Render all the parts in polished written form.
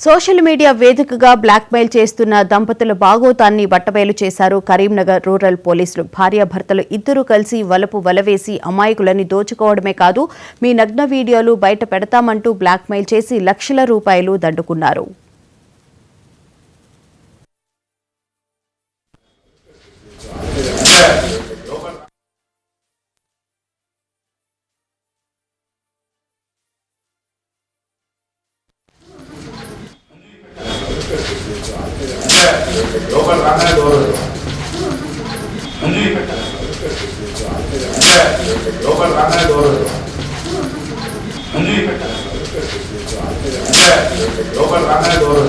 Social media వేదికగా blackmail చేస్తున్న దంపతుల బాగోతాన్ని బట్టబయలు చేశారు కరీంనగర్ రూరల్ పోలీసులు. భార్యాభర్తలు ఇద్దరూ కలిసి వలవేసి అమాయకులని దోచుకోవడమే కాదు, మీ నగ్న వీడియోలు బయట పెడతామంటూ బ్లాక్మెయిల్ చేసి లక్షల రూపాయలు దండుకున్నారు. లోపల రాగానే డోర్ లోపల రాగానే డోర్ లోపల రాగానే డోర్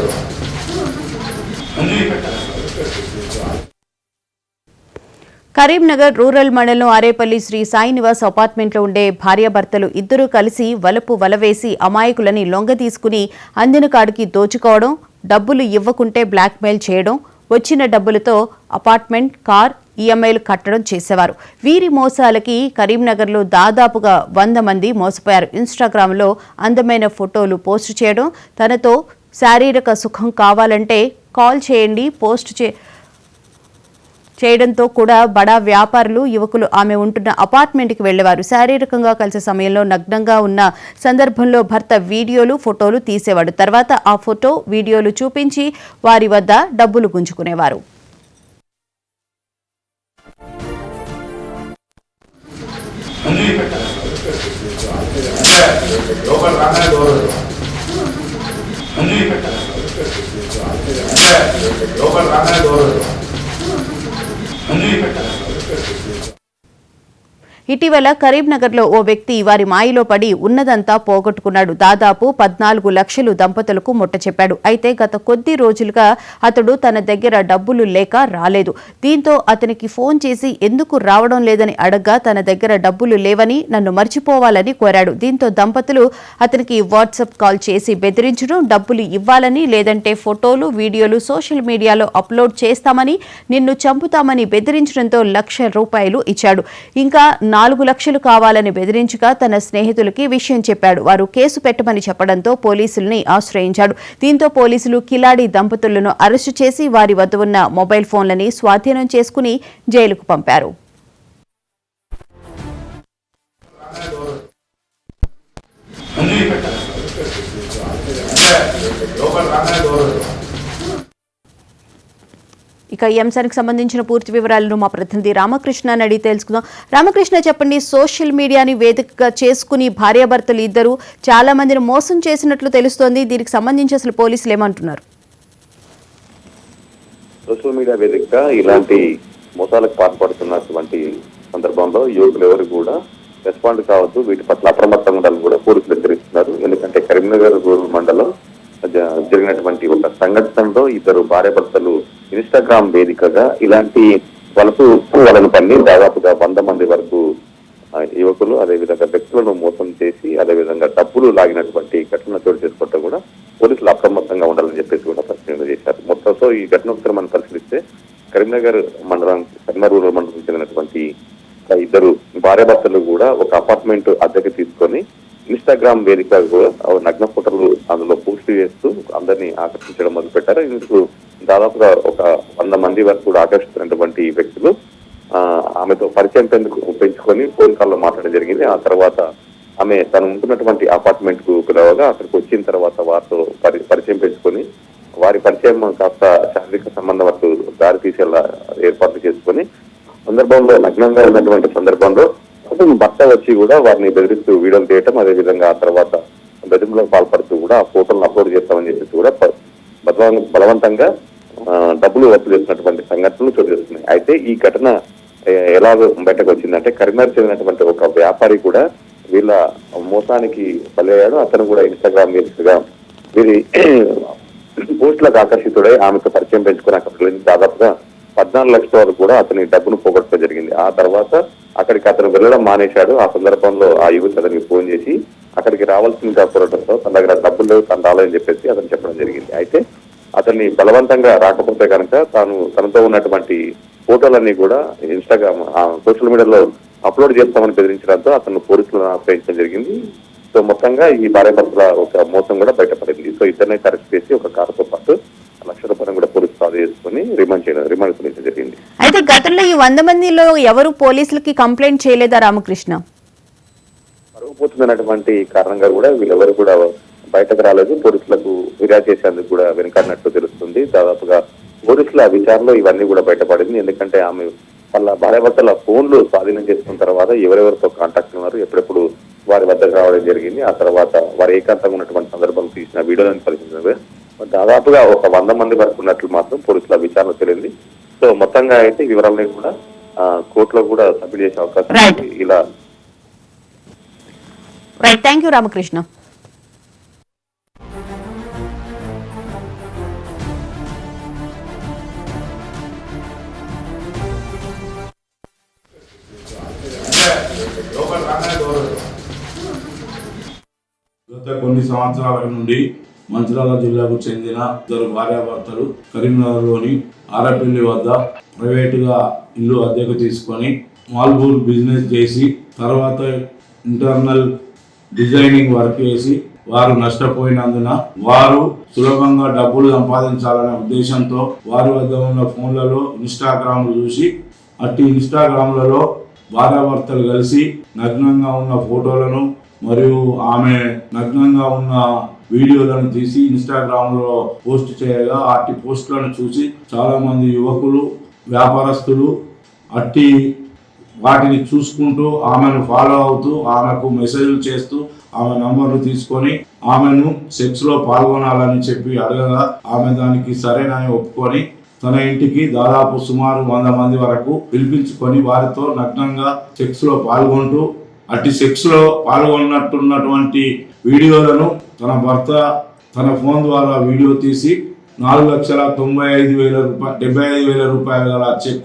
కరీంనగర్ రూరల్ మండలం ఆరేపల్లి శ్రీ సాయి నివాస్ అపార్ట్మెంట్లో ఉండే భార్యాభర్తలు ఇద్దరూ కలిసి వలవేసి అమాయకులని లొంగ తీసుకుని అందిన కాడికి దోచుకోవడం, డబ్బులు ఇవ్వకుంటే బ్లాక్మెయిల్ చేయడం, వచ్చిన డబ్బులతో అపార్ట్మెంట్, కార్ ఈఎంఐలు కట్టడం చేసేవారు. వీరి మోసాలకి కరీంనగర్లో దాదాపుగా 100 మంది మోసపోయారు. ఇన్స్టాగ్రామ్లో అందమైన ఫోటోలు పోస్టు చేయడం, తనతో శారీరక సుఖం కావాలంటే కాల్ చేయండి పోస్ట్ చేయడంతో కూడా బడా వ్యాపారులు, యువకులు ఆమె ఉంటున్న అపార్ట్మెంట్కి వెళ్లేవారు. శారీరకంగా కలిసే సమయంలో నగ్నంగా ఉన్న సందర్భంలో భర్త వీడియోలు, ఫోటోలు తీసేవాడు. తర్వాత ఆ ఫోటో, వీడియోలు చూపించి వారి వద్ద డబ్బులు గుంజుకునేవారు. ఇటీవల కరీంనగర్లో ఓ వ్యక్తి వారి మాయలో పడి ఉన్నదంతా పోగొట్టుకున్నాడు. దాదాపు 14 లక్షలు దంపతులకు ముట్టచెప్పాడు. అయితే గత కొద్ది రోజులుగా అతడు తన దగ్గర డబ్బులు లేక రాలేదు. దీంతో అతనికి ఫోన్ చేసి ఎందుకు రావడం లేదని అడగ్గా తన దగ్గర డబ్బులు లేవని, నన్ను మర్చిపోవాలని కోరాడు. దీంతో దంపతులు అతనికి వాట్సాప్ కాల్ చేసి బెదిరించడం, డబ్బులు ఇవ్వాలని, లేదంటే ఫోటోలు, వీడియోలు సోషల్ మీడియాలో అప్లోడ్ చేస్తామని, నిన్ను చంపుతామని బెదిరించడంతో ₹1,00,000 ఇచ్చాడు. ఇంకా 4 లక్షలు కావాలని బెదిరించగా తన స్నేహితులకి విషయం చెప్పాడు. వారు కేసు పెట్టమని చెప్పడంతో పోలీసుల్ని ఆశ్రయించాడు. దీంతో పోలీసులు కిలాడి దంపతులను అరెస్టు చేసి వారి వద్ద ఉన్న మొబైల్ ఫోన్లని స్వాధీనం చేసుకుని జైలుకు పంపారు. ఇక ఈ అంశానికి సంబంధించిన పూర్తి వివరాలను మా ప్రతినిధి రామకృష్ణ అడిగి తెలుసుకుందాం. రామకృష్ణ, చెప్పండి, సోషల్ మీడియాని వేదికగా చేసుకుని భార్యాభర్తలు ఇద్దరు చాలా మందిని మోసం చేసినట్లు తెలుస్తోంది. దీనికి సంబంధించి అసలు పోలీసులు ఏమంటున్నారు? సోషల్ మీడియా వేదికగా ఇలాంటి మోసాలకు పాల్పడుతున్నటువంటి సందర్భంలో యువకులు ఎవరు కూడా రెస్పాండ్ కావద్దు, వీటి పట్ల అప్రమత్తంగా ఉండాలని కూడా పోలీసులు హెచ్చరిస్తున్నారు. ఎందుకంటే కరీంనగర్ రూరల్ మండలం జరిగినటువంటి ఒక సంఘటనలో ఇద్దరు భార్యాభర్తలు ఇన్స్టాగ్రామ్ వేదికగా ఇలాంటి వాళ్ళను పని దాదాపుగా 100 మంది వరకు యువకులు, అదేవిధంగా వ్యక్తులను మోసం చేసి అదేవిధంగా డబ్బులు లాగినటువంటి ఘటన చోటు చేసుకోవడం కూడా పోలీసులు అప్రమత్తంగా ఉండాలని చెప్పేసి కూడా ప్రశ్న చేశారు. మొత్తంతో ఈ ఘటన ఒకసారి మనం పరిశీలిస్తే కరీంనగర్ రూరల్ మండలం చెందినటువంటి ఇద్దరు భార్యాభర్తలు కూడా ఒక అపార్ట్మెంట్ అద్దెకి తీసుకొని ఇన్స్టాగ్రామ్ వేదిక కూడా నగ్న ఫోటోలు అందులో పోస్ట్ చేస్తూ అందరినీ ఆకర్షించడం మొదలు పెట్టారు. ఇందుకు దాదాపుగా ఒక 100 మంది వరకు కూడా ఆకర్షిస్తున్నటువంటి వ్యక్తులు ఆమెతో పరిచయం పెంచుకొని ఫోన్ కాల్లో మాట్లాడడం జరిగింది. ఆ తర్వాత ఆమె తను ఉంటున్నటువంటి అపార్ట్మెంట్ కు పిలవగా అక్కడికి వచ్చిన తర్వాత వారితో పరిచయం పెంచుకొని వారి పరిచయం కాస్త శారీరక సంబంధం వరకు దారి తీసేలా ఏర్పాట్లు చేసుకొని సందర్భంలో నగ్నంగా ఉన్నటువంటి సందర్భంలో భర్త వచ్చి కూడా వారిని బెదిరిస్తూ వీడియోలు తీయటం, అదేవిధంగా ఆ తర్వాత బెదిరింపులకు పాల్పడుతూ కూడా ఆ ఫోటోలను అప్లోడ్ చేస్తామని చెప్పేసి కూడా బలవంతంగా డబ్బులు వసూలు చేసినటువంటి సంఘటనలు చోటు చేస్తున్నాయి. అయితే ఈ ఘటన ఎలా బయటకు వచ్చిందంటే కరీంనగర్ చెందినటువంటి ఒక వ్యాపారి కూడా వీళ్ళ మోసానికి బలయ్యాడు. అతను కూడా ఇన్స్టాగ్రామ్ రీల్స్గా వీరి పోస్టులకు ఆకర్షితుడై ఆమెతో పరిచయం పెంచుకుని అక్కడికి వెళ్ళింది. దాదాపుగా 14 లక్షల వరకు కూడా అతని డబ్బును పోగొట్టడం జరిగింది. ఆ తర్వాత అక్కడికి అతను వెళ్ళడం మానేశాడు. ఆ సందర్భంలో ఆ యువతి అతనికి ఫోన్ చేసి అక్కడికి రావాల్సిందిగా కోరడంతో తన దగ్గర డబ్బులు లేవు, తను రాలేదని చెప్పేసి అతను చెప్పడం జరిగింది. అయితే అతన్ని బలవంతంగా రాకపోతే కనుక తనతో ఉన్నటువంటి ఫోటోలన్నీ కూడా ఇన్స్టాగ్రామ్ సోషల్ మీడియాలో అప్లోడ్ చేస్తామని బెదిరించడంతో అతను పోలీసులను ఆశ్రయించడం జరిగింది. సో మొత్తంగా ఈ భార్యాభర్తల ఒక మోసం కూడా బయటపడింది. సో ఇద్దరిని అరెస్ట్ చేసి ఒక కారుతో పాటు ₹1,00,000 కూడా పోలీసు స్వాధీనం చేసుకుని రిమాండ్ చేయడం జరిగింది. అయితే గతంలో ఈ 100 మందిలో ఎవరు పోలీసులకి కంప్లైంట్ చేయలేదా రామకృష్ణ? పరువు పోతుందన్నటువంటి కారణంగా కూడా వీళ్ళెవరు కూడా బయటకు రాలేదు. పోలీసులకు ఫిర్యాదు చేసేందుకు కూడా వెనుకాడినట్టు తెలుస్తుంది. దాదాపుగా పోలీసుల విచారణలో ఇవన్నీ కూడా బయటపడింది. ఎందుకంటే ఆమె వాళ్ళ భార్యాభర్తల ఫోన్లు స్వాధీనం చేసుకున్న తర్వాత ఎవరెవరితో కాంటాక్ట్ ఉన్నారు, ఎప్పుడెప్పుడు వారి వద్దకు రావడం జరిగింది, ఆ తర్వాత వారు ఏకాంతంగా ఉన్నటువంటి సందర్భంలో తీసిన వీడియోలను పరిశీలించారు. దాదాపుగా ఒక 100 మంది వరకు ఉన్నట్లు మాత్రం పోలీసుల విచారణ తెలియంది. సో మొత్తంగా అయితే వివరాలని కూడా కోర్టులో కూడా సబ్మిట్ చేసే అవకాశం ఉంది. ఇలా థ్యాంక్ యూ రామకృష్ణ. లోపల రాగానే డోర్ గత కొన్ని సంవత్సరాల నుండి మంచిర్యాల జిల్లాకు చెందిన ఇద్దరు భార్యాభర్తలు కరీంనగర్లోని ఆరపల్లి వద్ద ప్రైవేటుగా ఇల్లు అద్దెకు తీసుకొని మాల్బూర్ బిజినెస్ చేసి తర్వాత ఇంటర్నల్ డిజైనింగ్ వర్క్ చేసి వారు నష్టపోయినందున వారు సులభంగా డబ్బులు సంపాదించాలనే ఉద్దేశంతో వారి వద్ద ఉన్న ఫోన్లలో ఇన్స్టాగ్రామ్లు చూసి అట్టి ఇన్స్టాగ్రామ్లలో భార్యాభర్తలు కలిసి నగ్నంగా ఉన్న ఫోటోలను మరియు ఆమె నగ్నంగా ఉన్న వీడియోలను తీసి ఇన్స్టాగ్రామ్లో పోస్ట్ చేయగా అట్టి పోస్టులను చూసి చాలామంది యువకులు, వ్యాపారస్తులు అట్టి వాటిని చూసుకుంటూ ఆమెను ఫాలో అవుతూ ఆమెకు మెసేజ్లు చేస్తూ ఆమె నంబర్లు తీసుకొని ఆమెను సెక్స్లో పాల్గొనాలని చెప్పి అడగగా ఆమె దానికి సరేనని ఒప్పుకొని తన ఇంటికి దాదాపు సుమారు 100 మంది వరకు పిలిపించుకొని వారితో నగ్నంగా సెక్స్లో పాల్గొంటూ అట్టి సెక్స్లో పాల్గొన్నట్టున్నటువంటి వీడియోలను తన భర్త తన ఫోన్ ద్వారా వీడియో తీసి ₹4,95,000 గల చెక్